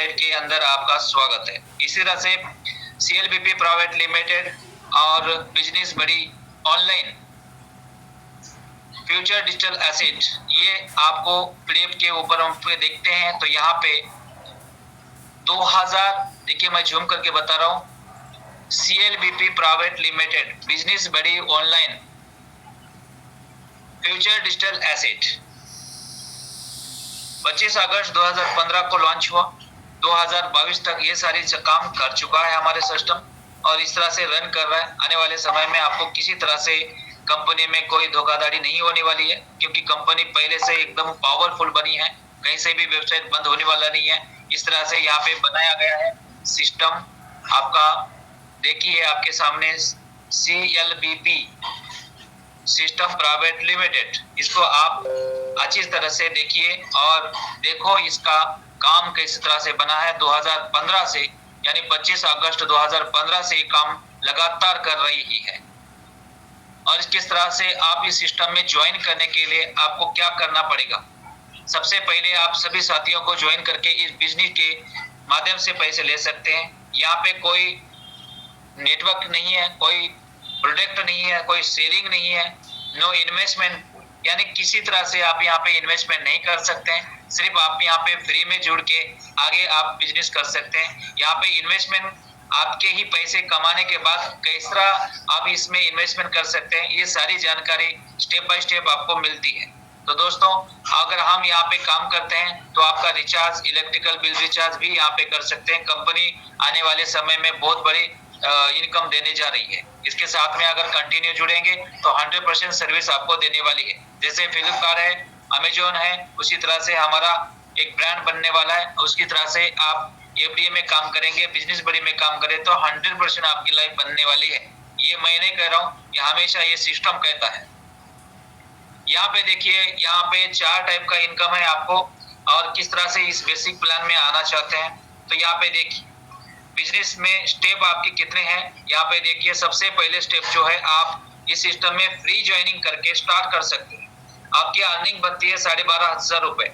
Website के अंदर आपका स्वागत है। इसी तरह से CLBP प्राइवेट लिमिटेड और बिजनेस बड़ी ऑनलाइन फ्यूचर डिजिटल एसेट, ये आपको पीडीएफ के ऊपर हम पे देखते हैं। तो यहाँ पे 2000, देखिए मैं जूम करके बता रहा हूँ, CLBP प्राइवेट लिमिटेड बिजनेस बड़ी ऑनलाइन फ्यूचर डिजिटल एसेट 25 अगस्त 2015 को लॉन्च हुआ। 2022 तक ये सारी काम कर चुका है हमारे सिस्टम और इस तरह से रन कर रहा है। आने वाले समय में आपको किसी तरह से कंपनी में कोई धोखाधड़ी नहीं होने वाली है, क्योंकि कंपनी पहले से एकदम पावरफुल बनी है, कहीं से भी वेबसाइट बंद होने वाला नहीं है। इस तरह से यहाँ पे बनाया गया है सिस्टम आपका, देखिए आपके सामने CLBP सिस्टम प्राइवेट लिमिटेड, इसको आप अच्छी तरह से देखिए और देखो इसका काम किस तरह से बना है। 2015 से यानी 25 अगस्त 2015 से काम लगातार कर रही ही है। और किस तरह से आप इस सिस्टम में ज्वाइन करने के लिए आपको क्या करना पड़ेगा। सबसे पहले आप सभी साथियों को ज्वाइन करके इस बिजनेस के माध्यम से पैसे ले सकते हैं। यहाँ पे कोई नेटवर्क नहीं है, कोई प्रोडक्ट नहीं है, कोई सेलिंग नहीं है, नो इन्वेस्टमेंट, यानी किसी तरह से आप यहाँ पे इन्वेस्टमेंट नहीं कर सकते हैं। सिर्फ आप यहाँ पे फ्री में जुड़ के आगे आप बिजनेस कर सकते हैं। यहाँ पे इन्वेस्टमेंट आपके ही पैसे कमाने के बाद किस तरह आप इसमें इन्वेस्टमेंट कर सकते हैं, ये सारी जानकारी स्टेप बाय स्टेप आपको मिलती है। तो दोस्तों, अगर हम यहाँ पे काम करते हैं तो आपका रिचार्ज, इलेक्ट्रिकल बिल रिचार्ज भी यहाँ पे कर सकते हैं। कंपनी आने वाले समय में बहुत बड़ी इनकम देने जा रही है। इसके साथ में अगर कंटिन्यू जुड़ेंगे तो 100% सर्विस आपको देने वाली है। जैसे फ्लिपकार्ट है, अमेजोन है, उसी तरह से हमारा एक ब्रांड बनने वाला है। उसकी तरह से आप FDA में काम करेंगे, बिजनेस बड़ी में काम करें तो 100% आपकी लाइफ बनने वाली है। ये मैं नहीं कह रहा हूँ, ये हमेशा ये सिस्टम कहता है। यहाँ पे देखिए, यहाँ पे 4 टाइप का इनकम है आपको, और किस तरह से इस बेसिक प्लान में आना चाहते हैं। तो यहाँ पे देखिए बिजनेस में स्टेप आपके कितने हैं। यहाँ पे देखिए सबसे पहले स्टेप जो है, आप इस सिस्टम में फ्री ज्वाइनिंग करके स्टार्ट कर सकते हैं। आपकी अर्निंग बनती है 12,500 रुपए।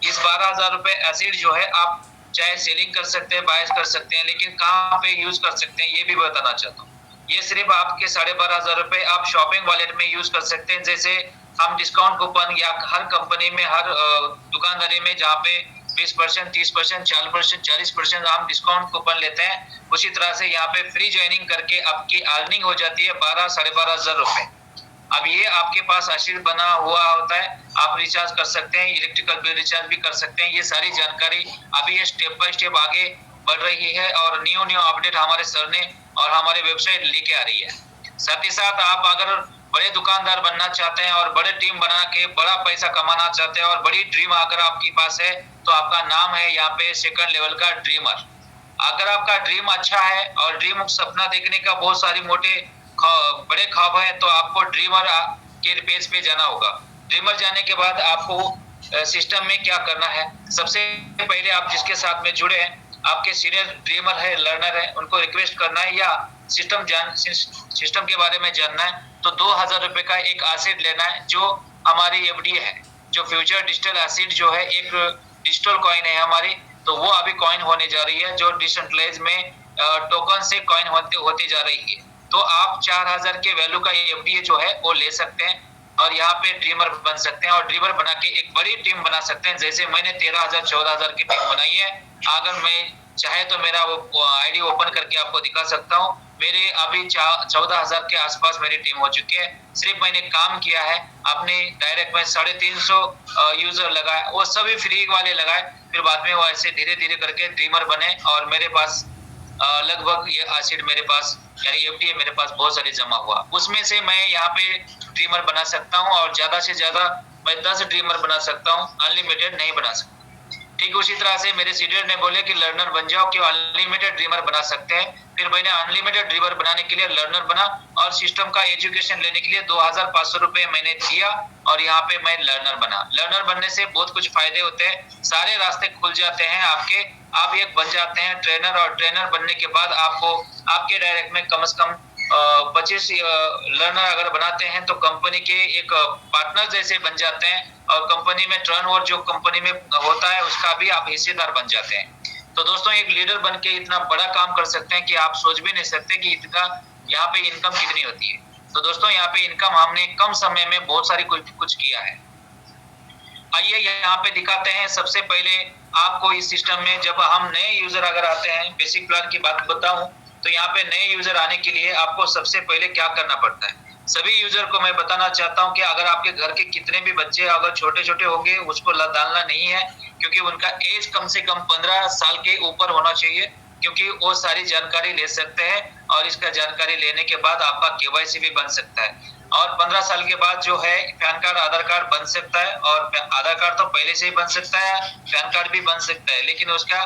इस 12,000 रुपए एसिड जो है आप चाहे सेलिंग कर सकते हैं, बाय कर सकते हैं, लेकिन कहाँ पे यूज कर सकते हैं ये भी बताना चाहता हूँ। ये सिर्फ आपके 12,500 रुपए आप शॉपिंग वॉलेट में यूज कर सकते हैं। जैसे हम डिस्काउंट कूपन या हर कंपनी में, हर दुकानदारी में जहाँ पे 20%, 30%, 40% हम डिस्काउंट कूपन लेते हैं, उसी तरह से यहाँ पे फ्री ज्वाइनिंग करके आपकी अर्निंग हो जाती है 12,500 रुपए। अब ये आपके पास अशीर बना हुआ होता है, आप रिचार्ज कर सकते हैं, इलेक्ट्रिकल बिल रिचार्ज भी कर सकते हैं। ये सारी जानकारी अभी ये स्टेप बाय स्टेप आगे बढ़ रही है और न्यू अपडेट हमारे सर ने और हमारे वेबसाइट लेके आ रही है। साथ ही साथ आप अगर बड़े दुकानदार बनना चाहते हैं और बड़े टीम बना के बड़ा पैसा कमाना चाहते हैं और बड़ी ड्रीम अगर आपके पास है, तो आपका नाम है यहाँ पे सेकंड लेवल का ड्रीमर। अगर आपका ड्रीम अच्छा है और ड्रीम सपना देखने का बहुत सारी मोटे बड़े ख्वाब है, तो आपको ड्रीमर के पेज पे जाना होगा। ड्रीमर जाने के बाद आपको सिस्टम में क्या करना है, सबसे पहले आप जिसके साथ में जुड़े हैं, आपके सीनियर ड्रीमर है, लर्नर है, उनको रिक्वेस्ट करना है या सिस्टम के बारे में जानना है। तो 2,000 रुपए का एक एसेट लेना है, जो हमारी FDA है, जो फ्यूचर डिजिटल एसेट जो है, एक डिजिटल कॉइन है हमारी। तो वो अभी कॉइन होने जा रही है, जो डिसेंट्रलाइज में टोकन से कॉइन होती जा रही है। तो आप 4,000 के वैल्यू का FDA जो है वो ले सकते हैं और यहाँ पे ड्रीमर बन सकते हैं और ड्रीमर बना के एक बड़ी टीम बना सकते हैं। जैसे मैंने 13,000, 14,000 की टीम बनाई है। अगर मैं चाहे तो मेरा वो ID ओपन करके आपको दिखा सकता हूँ। मेरे अभी 14,000 के आसपास मेरी टीम हो चुकी है। सिर्फ मैंने काम किया है, अपने डायरेक्ट में 350 यूजर लगाए, वो सभी फ्री वाले लगाए। फिर बाद में वो ऐसे धीरे धीरे करके ड्रीमर बने और मेरे पास लगभग ये एसिड मेरे पास यानी FDA मेरे पास बहुत सारे जमा हुआ। उसमें से मैं यहाँ पे ड्रीमर बना सकता हूँ और ज्यादा से ज्यादा मैं 10 ड्रीमर बना सकता हूँ, अनलिमिटेड नहीं बना सकता। ठीक उसी तरह से मेरे सीनियर ने बोले कि लर्नर बन जाओ कि अनलिमिटेड ड्रीमर बना सकते हैं। फिर मैंने अनलिमिटेड ड्रीमर बनाने के लिए लर्नर बना और सिस्टम का एजुकेशन लेने के लिए 2,500 रुपए मैंने दिया और यहाँ पे मैं लर्नर बना। लर्नर बनने से बहुत कुछ फायदे होते हैं, सारे रास्ते खुल जाते हैं आपके। आप एक बन जाते हैं ट्रेनर और ट्रेनर बनने के बाद आपको आपके डायरेक्ट में कम से कम 25 लर्नर अगर बनाते हैं तो कंपनी के एक पार्टनर जैसे बन जाते हैं और कंपनी में टर्नओवर जो कंपनी में होता है उसका भी आप हिस्सेदार बन जाते हैं। तो दोस्तों एक लीडर बन के इतना बड़ा काम कर सकते हैं कि आप सोच भी नहीं सकते कि इतना यहाँ पे इनकम कितनी होती है। तो दोस्तों यहाँ पे इनकम हमने कम समय में बहुत सारी कुछ किया है। आइए यहाँ पे दिखाते हैं। सबसे पहले आपको इस सिस्टम में जब हम नए यूजर अगर आते हैं, बेसिक प्लान की बात बताऊं तो यहाँ पे नए यूजर आने के लिए आपको सबसे पहले क्या करना पड़ता है। सभी यूजर को मैं बताना चाहता हूँ कि अगर आपके घर के कितने भी बच्चे अगर छोटे छोटे होंगे उसको डालना नहीं है, क्योंकि उनका एज कम से कम 15 साल के ऊपर होना चाहिए, क्योंकि वो सारी जानकारी ले सकते हैं और इसका जानकारी लेने के बाद आपका केवाईसी भी बन सकता है। और 15 साल के बाद जो है पैन कार्ड आधार कार्ड बन सकता है, और आधार कार्ड तो पहले से ही बन सकता है, पैन कार्ड भी बन सकता है, लेकिन उसका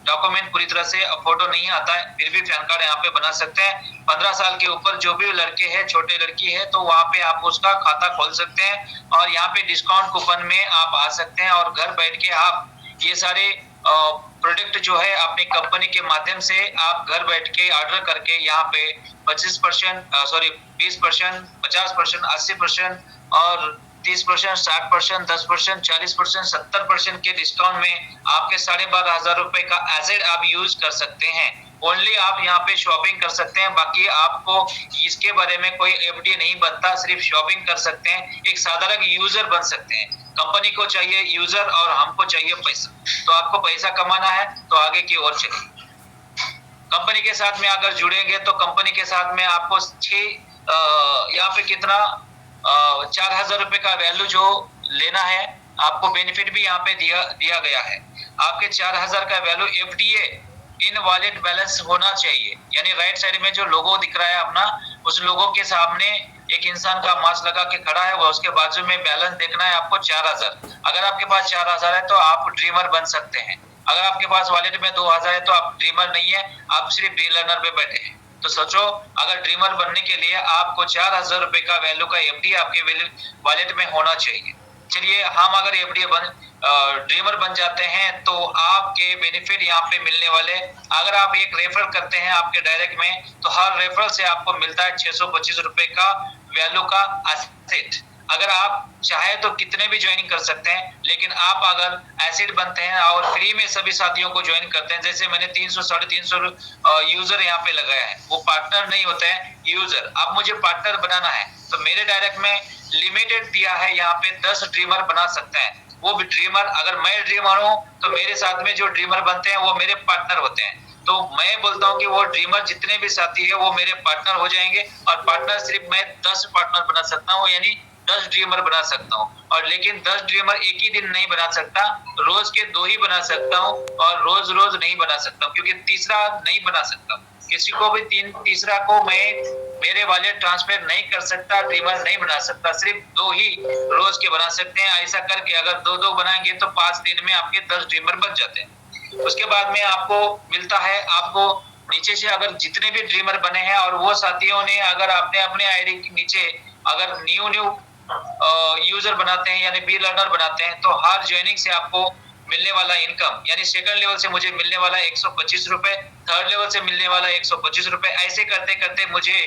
डॉक्यूमेंट पूरी तरह से फोटो नहीं आता है, फिर भी पैन कार्ड यहाँ पे बना सकते हैं। 15 साल के ऊपर जो भी लड़के हैं, छोटे लड़की है, तो वहाँ पे आप उसका खाता खोल सकते हैं और यहाँ पे डिस्काउंट कूपन में आप आ सकते हैं और घर बैठ के आप ये सारे प्रोडक्ट जो है अपनी कंपनी के माध्यम से आप घर बैठ के ऑर्डर करके यहाँ पे 25%, 20%, 50%, 80% और 30%, 60%, 10%, 40%, 70% के डिस्काउंट में आपके 12,500 रुपए का एसेट आप यूज कर सकते हैं। ओनली आप यहाँ पे शॉपिंग कर सकते हैं, बाकी आपको इसके बारे में कोई एफडी नहीं बनता, सिर्फ शॉपिंग कर सकते हैं, एक साधारण यूजर बन सकते हैं। कंपनी को चाहिए यूजर और हमको चाहिए पैसा, तो आपको पैसा कमाना है तो आगे की ओर चलिए। कंपनी के साथ में अगर जुड़ेंगे तो कंपनी के साथ में आपको यहाँ पे कितना 4,000 रुपए का वैल्यू जो लेना है, आपको बेनिफिट भी यहाँ पे दिया गया है। आपके 4,000 का वैल्यू एफडीए इन वॉलेट बैलेंस होना चाहिए, यानी राइट साइड में जो लोगो दिख रहा है अपना, उस लोगो के सामने एक इंसान का मास्क लगा के खड़ा है, वो उसके बाजू में बैलेंस देखना है आपको 4,000। अगर आपके पास 4,000 है तो आप ड्रीमर बन सकते हैं। अगर आपके पास वॉलेट में 2,000 है तो आप ड्रीमर नहीं है, आप सिर्फ डी लर्नर पे बैठे हैं। तो सोचो, अगर ड्रीमर बनने के लिए आपको 4,000 रुपए का वैल्यू का एफडी आपके वॉलेट में होना चाहिए। चलिए, हम अगर एफडी ड्रीमर बन जाते हैं तो आपके बेनिफिट यहाँ पे मिलने वाले, अगर आप एक रेफरल करते हैं आपके डायरेक्ट में, तो हर रेफरल से आपको मिलता है 625 रुपए का वैल्यू का एसेट। अगर आप चाहे तो कितने भी ज्वाइनिंग कर सकते हैं, लेकिन आप अगर एसिड बनते हैं और फ्री में सभी साथियों को ज्वाइन करते हैं, जैसे मैंने 300 350 यूजर यहाँ पे लगाया है, वो पार्टनर नहीं होते हैं, यूजर। अब मुझे पार्टनर बनाना है तो मेरे डायरेक्ट में लिमिटेड दिया है, यहाँ पे 10 ड्रीमर बना सकते हैं। वो भी ड्रीमर, अगर मैं ड्रीमर हूँ तो मेरे साथ में जो ड्रीमर बनते हैं वो मेरे पार्टनर होते हैं। तो मैं बोलता हूँ कि वो ड्रीमर जितने भी साथी है वो मेरे पार्टनर हो जाएंगे, और पार्टनर सिर्फ मैं 10 पार्टनर बना सकता हूँ, यानी 10 ड्रीमर बना सकता हूँ। और लेकिन 10 ड्रीमर एक ही दिन नहीं बना सकता, रोज के 2 ही बना सकता हूँ, और रोज रोज नहीं बना सकता हूँ, क्योंकि तीसरा नहीं बना सकता। किसी को भी तीसरा को मैं मेरे वॉलेट ट्रांसफर नहीं कर सकता, ड्रीमर नहीं बना सकता, सिर्फ 2 ही रोज के बना सकते हैं। ऐसा करके अगर 2-2 बनाएंगे तो 5 दिन में आपके 10 ड्रीमर बन जाते हैं। उसके बाद में आपको मिलता है, आपको नीचे से अगर जितने भी ड्रीमर बने हैं और वो साथियों ने अगर आपने अपने आईडी के नीचे अगर न्यू यूजर बनाते हैं, यानी बी लर्नर बनाते हैं, तो हर ज्वाइनिंग से आपको मिलने वाला इनकम, यानी सेकंड लेवल से मुझे मिलने वाला 125 रुपए, थर्ड लेवल से मिलने वाला 125 रुपए, ऐसे करते करते मुझे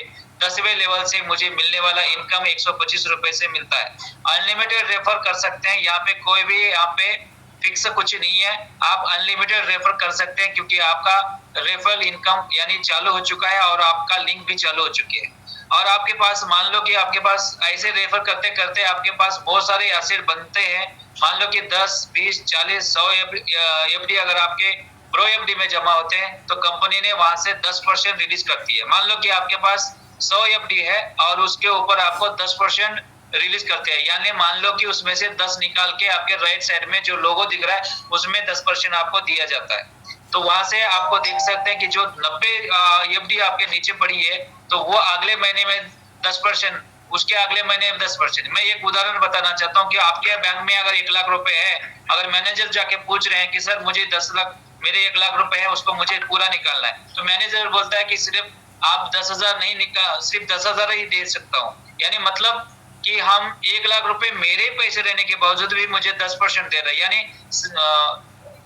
10वें लेवल से मुझे मिलने वाला इनकम 125 रुपए से मिलता है। अनलिमिटेड रेफर कर सकते हैं, यहाँ पे कोई भी यहाँ पे फिक्स कुछ नहीं है, आप अनलिमिटेड रेफर कर सकते हैं, क्योंकि आपका रेफरल इनकम यानी चालू हो चुका है और आपका लिंक भी चालू हो चुकी है। और आपके पास मान लो कि आपके पास ऐसे रेफर करते करते आपके पास बहुत सारे एसेट बनते हैं, मान लो कि 10, 20, 40, 100 एफडी अगर आपके प्रो एफडी में जमा होते हैं तो कंपनी ने वहां से 10% रिलीज करती है। मान लो कि आपके पास 100 एफडी है और उसके ऊपर आपको 10% रिलीज करते हैं, यानी मान लो कि उसमें से 10 निकाल के आपके राइट साइड में जो लोगो दिख रहा है उसमें 10% आपको दिया जाता है। तो वहां से आपको देख सकते हैं कि जो 90 एफडी आपके नीचे पड़ी है तो वो अगले महीने में 10%, उसके अगले महीने में 10%। मैं एक उदाहरण बताना चाहता हूँ कि आपके बैंक में अगर 1 लाख रुपए है, अगर मैनेजर जाके पूछ रहे हैं कि सर मुझे 10 लाख, मेरे 1 लाख रुपए है, उसको मुझे पूरा निकालना है, तो मैनेजर बोलता है कि सिर्फ आप 10,000 नहीं निकाल, सिर्फ 10,000 ही दे सकता हूँ। यानी मतलब कि हम 1 लाख रुपए मेरे पैसे रहने के बावजूद भी मुझे 10% दे रहा है, यानी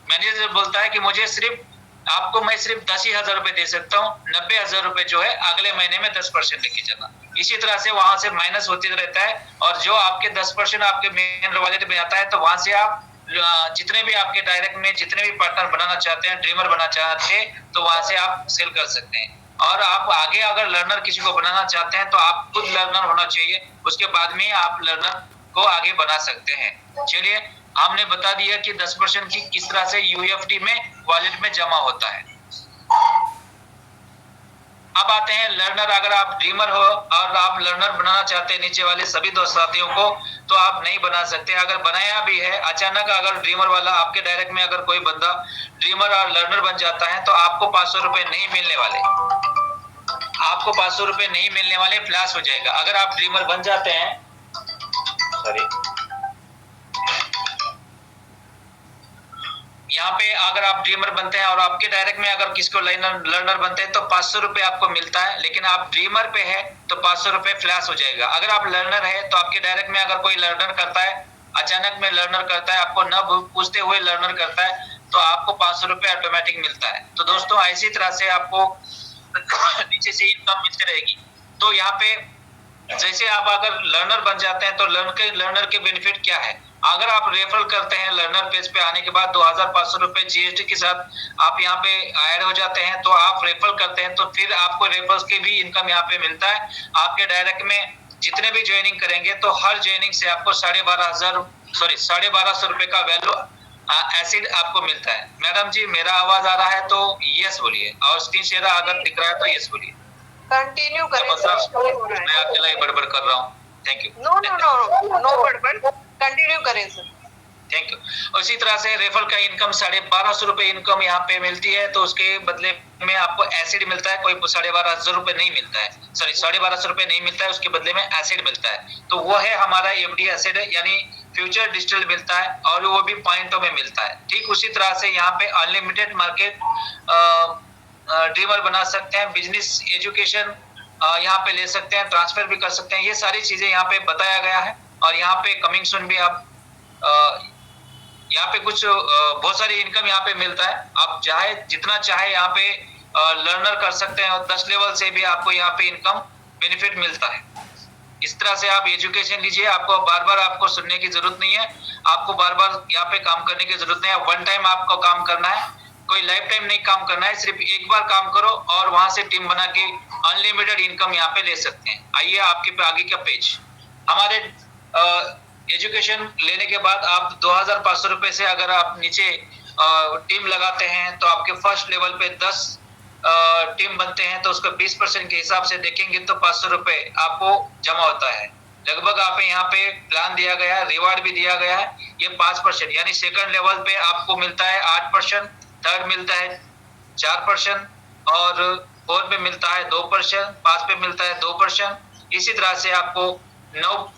मैनेजर बोलता है कि मुझे सिर्फ आपको मैं सिर्फ 10,000 रुपए दे सकता हूँ, 90,000 रुपए जो है अगले महीने में 10% लेके चलना। इसी तरह से वहां से माइनस होते रहता है, और जो आपके 10% आपके मेन वॉलेट में आता है तो वहां से आप जितने भी आपके डायरेक्ट में जितने भी पार्टनर बनाना चाहते हैं, ड्रीमर बनाना चाहते हैं, तो वहां से आप सेल कर सकते हैं। और आप आगे अगर लर्नर किसी को बनाना चाहते हैं तो आप खुद लर्नर होना चाहिए, उसके बाद में आप लर्नर को आगे बना सकते हैं। चलिए, हमने बता दिया कि 10% की किस तरह से यूएफडी में वॉलेट में जमा होता है। अब आते हैं लर्नर। अगर आप ड्रीमर हो और आप लर्नर बनाना चाहते हैं नीचे वाले सभी दोस्त साथियों को, तो आप नहीं बना सकते। अगर बनाया भी है अचानक, अगर ड्रीमर वाला आपके डायरेक्ट में अगर कोई बंदा ड्रीमर और लर्नर बन जाता है तो आपको 500 रुपए नहीं मिलने वाले, आपको 500 रुपए नहीं मिलने वाले, फ्लैश हो जाएगा। अगर आप ड्रीमर बन जाते हैं, सॉरी, यहाँ पे अगर आप ड्रीमर बनते हैं और आपके डायरेक्ट में अगर किसको लर्नर बनते हैं तो 500 रुपए आपको मिलता है, लेकिन आप ड्रीमर पे है तो 500 रुपए फ्लैश हो जाएगा। अगर आप लर्नर है तो आपके डायरेक्ट में अगर कोई लर्नर करता है, अचानक में लर्नर करता है, आपको न पूछते हुए लर्नर करता है, तो आपको 500 रुपए ऑटोमेटिक मिलता है। तो दोस्तों इसी तरह से आपको नीचे से इनकम मिलती रहेगी। तो यहाँ पे जैसे आप अगर लर्नर बन जाते हैं तो लर्नर के बेनिफिट क्या है? अगर आप रेफरल करते हैं लर्नर पेज पे आने के बाद 2500 रुपए जीएसटी के साथ आप यहाँ पे ऐड हो जाते हैं, तो आप रेफरल करते हैं तो फिर आपको रेफरल्स के भी इनकम यहाँ पे मिलता है। आपके डायरेक्ट में जितने भी ज्वाइनिंग करेंगे तो हर ज्वाइनिंग से आपको 12,500 रुपए का वैल्यू एसिड आपको मिलता है। मैडम जी, मेरा आवाज आ रहा है तो यस बोलिए, और स्क्रीन शेयर अगर दिख रहा है तो यस बोलिए। कंटिन्यू करें। मैं अकेला ही बड़बड़ कर रहा हूँ। Thank you. नो बड़बड़, कंटिन्यू करें सर। Thank you. इसी तरह से रेफरल का इनकम 1250 रुपए इनकम यहाँ पे मिलती है, तो उसके बदले में आपको एसिड मिलता है। कोई 12,500 रुपए नहीं मिलता है, सॉरी 1250 रुपए नहीं मिलता है, उसके बदले में एसिड मिलता है। तो वो है हमारा एफडी एसिड, यानी फ्यूचर डिजिटल मिलता है, और वो भी पॉइंटों में मिलता है। ठीक उसी तरह से यहाँ पे अनलिमिटेड मार्केट ड्रीमर बना सकते हैं, बिजनेस एजुकेशन यहाँ पे ले सकते हैं, ट्रांसफर भी कर सकते हैं। ये सारी चीजें यहाँ पे बताया गया है। और यहाँ पे कमिंग सून भी आप यहाँ पे कुछ बहुत सारी इनकम यहाँ पे मिलता है। आप चाहे जितना चाहे यहाँ पे लर्नर कर सकते हैं, और 10 लेवल से भी आपको यहाँ पे इनकम बेनिफिट मिलता है। इस तरह से आप एजुकेशन लीजिए, आपको बार बार आपको सुनने की जरूरत नहीं है, आपको बार बार यहाँ पे काम करने की जरूरत नहीं है। वन टाइम आपको काम करना है, कोई लाइफ टाइम नहीं काम करना है, सिर्फ एक बार काम करो और वहां से टीम बना के अनलिमिटेड इनकम यहाँ पे ले सकते हैं। आइए आपके आगे का पेज। हमारे एजुकेशन लेने के बाद आप 2500 रुपए से अगर आप नीचे टीम लगाते हैं तो आपके फर्स्ट लेवल पे 10 टीम बनते हैं, तो उसका 20% के हिसाब से देखेंगे तो 500 रुपए आपको जमा होता है। लगभग आप यहाँ पे प्लान दिया गया है, रिवार्ड भी दिया गया है। ये 5%, यानी सेकंड लेवल पे आपको मिलता है 8%, थर्ड मिलता है 4%, और फोर्थ पे मिलता है 2%, 5 पे मिलता है 2%। इसी तरह से आपको 9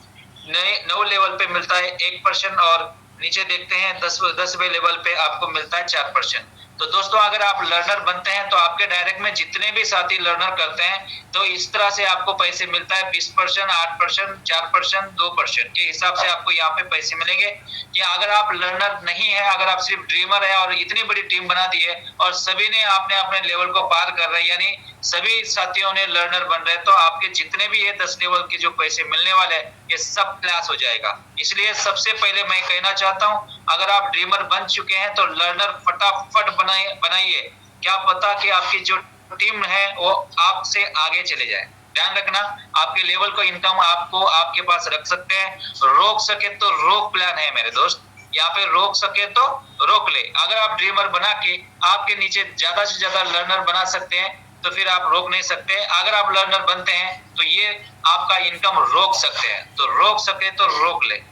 लेवल पे मिलता है 1%, और नीचे देखते हैं 10वें लेवल पे आपको मिलता है 4%। तो दोस्तों अगर आप लर्नर बनते हैं तो आपके डायरेक्ट में जितने भी साथी लर्नर करते हैं तो इस तरह से आपको पैसे मिलता है 20%, 8%, 4%, 2% के हिसाब से आपको यहाँ पे पैसे मिलेंगे। या अगर आप लर्नर नहीं है, अगर आप सिर्फ ड्रीमर है और इतनी बड़ी टीम बना दी है और सभी ने आपने अपने लेवल को पार कर रहे हैं, यानी सभी साथियों ने लर्नर बन रहे हैं, तो आपके जितने भी ये 10 लेवल के जो पैसे मिलने वाले हैं ये सब क्लास हो जाएगा। इसलिए सबसे पहले मैं कहना चाहता हूँ, अगर आप ड्रीमर बन चुके हैं तो लर्नर फटाफट बनाइए। क्या पता कि आपकी जो टीम है वो आपसे आगे चले जाए। ध्यान रखना, आपके लेवल को इनकम आपको आपके पास रख सकते हैं, रोक सके तो रोक प्लान है मेरे दोस्त। यहाँ पे रोक सके तो रोक ले। अगर आप ड्रीमर बना के आपके नीचे ज्यादा से ज्यादा लर्नर बना सकते हैं तो फिर आप रोक नहीं सकते। अगर आप लर्नर बनते हैं तो ये आपका इनकम रोक सकते हैं, तो रोक सके तो रोक ले।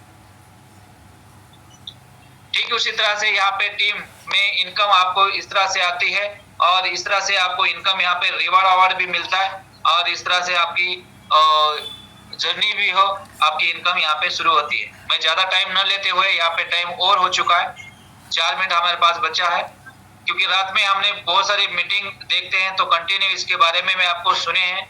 ठीक उसी तरह से यहाँ पे टीम में इनकम आपको इस तरह से आती है, और इस तरह से आपको इनकम यहाँ पे रिवार्ड अवार्ड भी मिलता है, और इस तरह से आपकी जर्नी भी हो, आपकी इनकम यहाँ पे शुरू होती है। मैं ज्यादा टाइम न लेते हुए, यहाँ पे टाइम और हो चुका है, 4 मिनट हमारे पास बचा है, क्योंकि रात में हमने बहुत सारी मीटिंग देखते हैं तो कंटिन्यू इसके बारे में मैं आपको सुने हैं।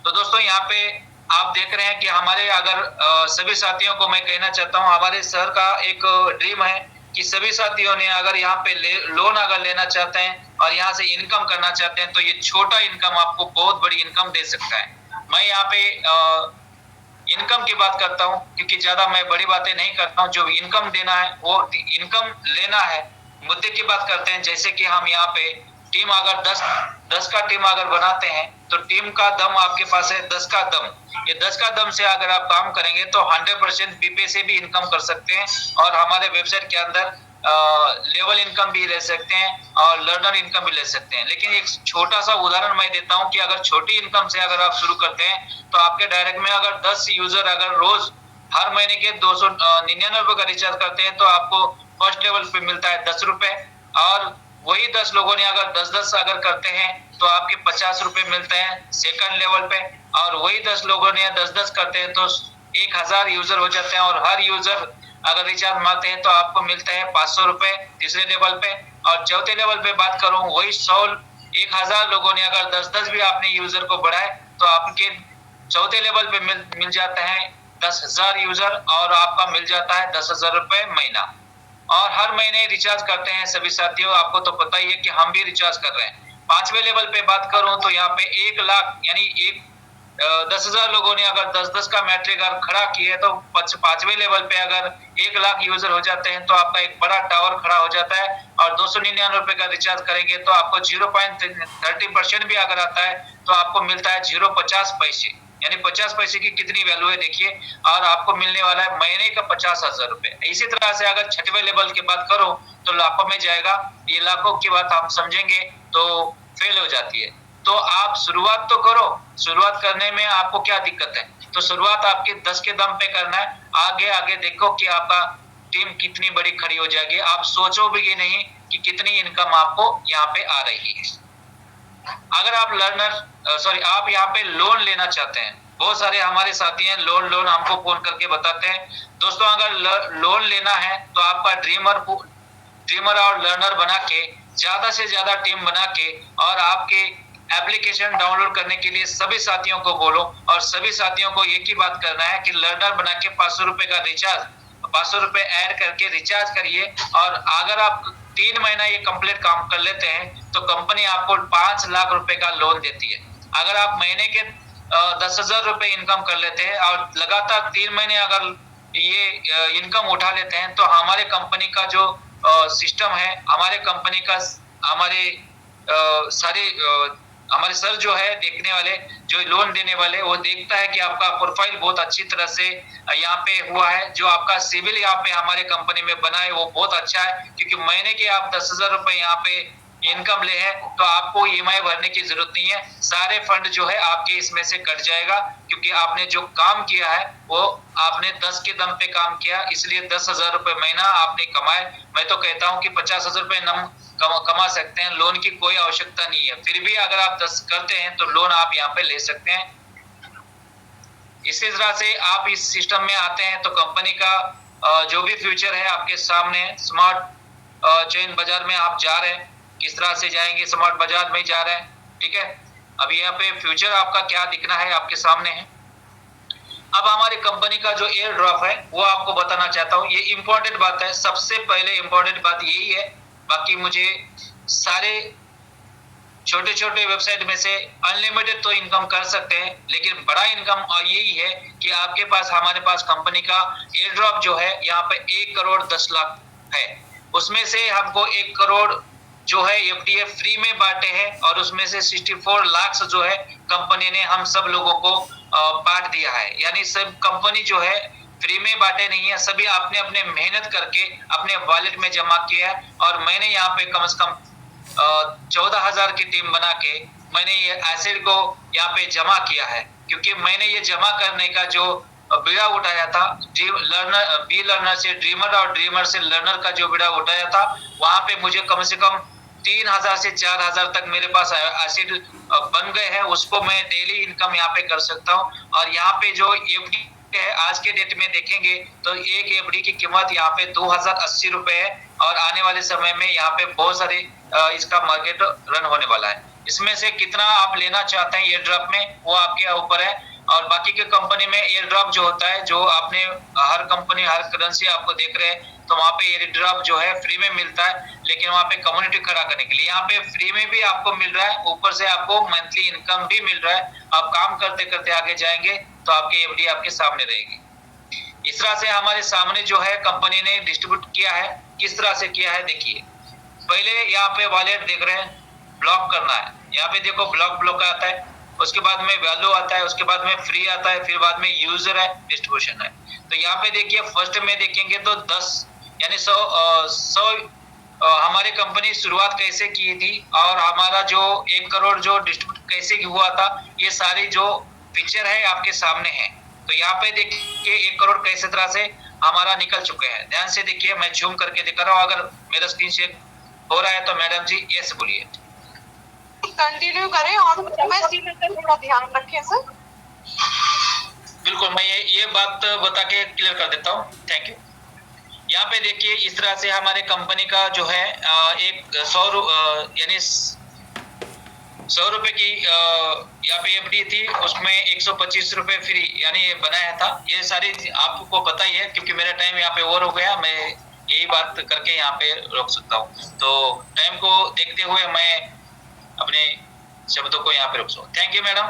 तो दोस्तों यहाँ पे आप देख रहे हैं कि हमारे अगर सभी साथियों को मैं कहना चाहता हूँ, हमारे सर का एक ड्रीम है कि सभी साथियों ने अगर यहाँ पे लोन अगर लेना चाहते हैं और यहाँ से इनकम करना चाहते हैं तो ये छोटा इनकम आपको बहुत बड़ी इनकम दे सकता है। मैं यहाँ पे इनकम की बात करता हूँ, क्योंकि ज्यादा मैं बड़ी बातें नहीं करता हूँ। जो इनकम देना है वो इनकम लेना है। मुद्दे की बात करते हैं, जैसे कि हम यहाँ पे टीम अगर 10 का टीम अगर बनाते हैं तो टीम का दम आपके पास है 10 का दम। ये 10 का दम से अगर आप काम करेंगे तो 100% बीपीए से भी इनकम कर सकते हैं, और हमारे वेबसाइट के अंदर लेवल इनकम भी ले सकते हैं और लर्नर इनकम भी ले सकते हैं। लेकिन एक छोटा सा उदाहरण मैं देता हूं कि अगर छोटी इनकम से अगर आप शुरू करते हैं तो आपके डायरेक्ट में अगर 10 यूजर अगर रोज हर महीने के 299 का रिचार्ज करते हैं तो आपको फर्स्ट लेवल पे मिलता है 10 रुपए, और वही 10 लोगों ने अगर 10-10 अगर करते हैं तो आपके 50 रुपए मिलते हैं सेकंड लेवल पे, और वही 10 लोगों ने 10-10 करते हैं तो 1000 यूजर हो जाते हैं, और हर यूजर अगर रिचार्ज मारते हैं तो आपको मिलते हैं 500 रुपए तीसरे लेवल पे। और चौथे लेवल पे बात करूं, वही 1000 लोगों ने अगर 10-10 भी आपने यूजर को बढ़ाए तो आपके चौथे लेवल पे मिल जाता है 10,000 यूजर, और आपका मिल जाता है 10,000 रुपए महीना। और हर महीने रिचार्ज करते हैं सभी साथियों, आपको तो पता ही है कि हम भी रिचार्ज कर रहे हैं। पांचवें लेवल पे बात करूं तो यहाँ पे 1 लाख यानी 10,000 लोगों ने अगर 10-10 का मैट्रिक अगर खड़ा किए तो पांचवें लेवल पे अगर 1 लाख यूजर हो जाते हैं तो आपका एक बड़ा टावर खड़ा हो जाता है, और 299 रुपए का रिचार्ज करेंगे तो आपको 0.30% भी अगर आता है तो आपको मिलता है 0.50 पैसे, यानी 50 पैसे की कितनी वैल्यू है देखिए, और आपको मिलने वाला है महीने का 50,000 रुपए। इसी तरह से अगर छठवें लेवल की बात करो तो लाखों में जाएगा। ये लाखों की बात हम समझेंगे तो फेल हो जाती है। तो आप शुरुआत तो करो, शुरुआत करने में आपको क्या दिक्कत है? तो शुरुआत आपके 10 के दम पे करना है। आगे आगे देखो कि आपका टीम कितनी बड़ी खड़ी हो जाएगी, आप सोचो भी नहीं कि कितनी इनकम आपको यहाँ पे आ रही है। अगर आप यहाँ पे लोन लेना चाहते हैं, बहुत सारे हमारे साथी हैं लोन हमको फोन करके बताते हैं। दोस्तों अगर लोन लेना है तो आपका ड्रीमर और लर्नर बना के ज्यादा से ज्यादा टीम बना के और आपके एप्लीकेशन डाउनलोड करने के लिए सभी साथियों को बोलो, और सभी साथियों को एक ही बात करना है कि लर्नर बना के 500 रुपए का रिचार्ज 500 रुपए ऐड करके रिचार्ज करिए। और अगर आप 3 महीना ये कंप्लीट काम कर लेते हैं तो कंपनी आपको 5 लाख रुपए का लोन देती है। अगर आप महीने के 10,000 रुपए इनकम कर लेते हैं और लगातार 3 महीने अगर ये इनकम उठा लेते हैं तो हमारे कंपनी का जो सिस्टम है, हमारे कंपनी का हमारे सर जो है देखने वाले, जो लोन देने वाले, वो देखता है कि आपका प्रोफाइल बहुत अच्छी तरह से यहाँ पे हुआ है, जो आपका सिविल यहाँ पे हमारे कंपनी में बना है वो बहुत अच्छा है, क्योंकि महीने के आप 10,000 रुपए यहाँ पे इनकम ले है तो आपको ईएमआई भरने की जरूरत नहीं है। सारे फंड जो है आपके इसमें से कट जाएगा, क्योंकि आपने जो काम किया है वो आपने 10 के दम पे काम किया, इसलिए 10,000 रुपए महीना आपने कमाए। मैं तो कहता हूँ कि 50,000 रुपए कमा सकते हैं, लोन की कोई आवश्यकता नहीं है। फिर भी अगर आप 10 करते हैं तो लोन आप यहाँ पे ले सकते हैं। इसी तरह से आप इस सिस्टम में आते हैं तो कंपनी का जो भी फ्यूचर है आपके सामने। स्मार्ट चेन बाजार में आप जा रहे हैं, किस तरह से जाएंगे, स्मार्ट बाजार में जा रहे हैं, ठीक है। अब यहाँ पे फ्यूचर आपका क्या दिखना है आपके सामने है। अब हमारी कंपनी का जो एयर ड्रॉप है वो आपको बताना चाहता हूँ। ये इंपॉर्टेंट बात है, सबसे पहले इंपॉर्टेंट बात यही है। बाकी मुझे सारे छोटे छोटे वेबसाइट में से अनलिमिटेड तो इनकम कर सकते हैं, लेकिन बड़ा इनकम यही है कि आपके पास, हमारे पास कंपनी का एयर ड्रॉप जो है यहाँ पे 1 करोड़ 10 लाख है। उसमें से हमको 1 करोड़ जो है एफडीएफ फ्री में बांटे हैं, और उसमें से 64 लाख जो है कंपनी ने हम सब लोगों को बांट दिया है। यानी सब कंपनी जो है फ्री में बांटे नहीं है, सभी आपने अपने मेहनत करके अपने वॉलेट में जमा किया है। और मैंने यहाँ पे कम से कम 14,000 की टीम बना के मैंने ये एसेट को यहाँ पे जमा किया है, क्योंकि मैंने ये जमा करने का जो बीड़ा उठाया था, बी लर्नर से ड्रीमर और ड्रीमर से लर्नर का जो बीड़ा उठाया था, वहां पे मुझे कम से कम 3,000 से 4,000 तक मेरे पास एसेट बन गए हैं। उसको मैं डेली इनकम यहाँ पे कर सकता हूँ। और यहाँ पे जो एफडी है आज के डेट में देखेंगे तो एक एफडी की कीमत यहाँ पे 2,080 रुपए है, और आने वाले समय में यहाँ पे बहुत सारे इसका मार्केट रन होने वाला है। इसमें से कितना आप लेना चाहते हैं एयर ड्रॉप में वो आपके ऊपर है। और बाकी के कंपनी में एयर ड्रॉप जो होता है, जो आपने हर कंपनी हर करेंसी आपको देख रहे हैं, तो वहाँ पे एयर ड्रॉप जो है फ्री में मिलता है, लेकिन वहाँ पे कम्युनिटी खड़ा करने के लिए यहाँ पे फ्री में भी आपको मिल रहा है, ऊपर से आपको मंथली इनकम भी मिल रहा है। आप काम करते करते आगे जाएंगे तो आपकी एफडी आपके सामने रहेगी। इस तरह से हमारे सामने जो है कंपनी ने डिस्ट्रीब्यूट किया है। किस तरह से किया है देखिए, पहले यहाँ पे वॉलेट देख रहे हैं, ब्लॉक करना है। यहाँ पे देखो ब्लॉक आता है, उसके बाद में वैल्यू आता है, उसके बाद में फ्री आता है, फिर बाद में यूजर है, डिस्ट्रीब्यूशन है। तो यहाँ पे देखिए फर्स्ट में देखेंगे तो 10 यानी 100 हमारी कंपनी शुरुआत कैसे की थी और हमारा जो 1 करोड़ जो डिस्ट्रीब्यूट कैसे हुआ था, ये सारी जो पिक्चर है आपके सामने है। तो यहाँ पे देखिए 1 करोड़ कैसे तरह से हमारा निकल चुके हैं। ध्यान से देखिए, मैं जूम करके दिखा रहा हूँ। अगर मेरा स्क्रीन शेयर हो रहा है तो मैडम जी यस बोलिए। कंटिन्यू करें और मैं थोड़ा ध्यान रखें सर। बिल्कुल, मैं ये बात बता के क्लियर कर देता हूँ। Thank you. यहाँ पे देखिए इस तरह से हमारे कंपनी का जो है एक 100 यानी 100 रुपए की यहाँ पे एफडी थी, उसमें 125 रुपए फ्री यानी बनाया था। ये सारी आपको पता ही है, क्योंकि मेरा टाइम यहाँ पे ओवर हो गया। मैं यही बात करके यहाँ पे रोक सकता हूँ। तो टाइम को देखते हुए मैं अपने शब्दों को यहाँ पे रोक सकता हूँ। Thank you madam.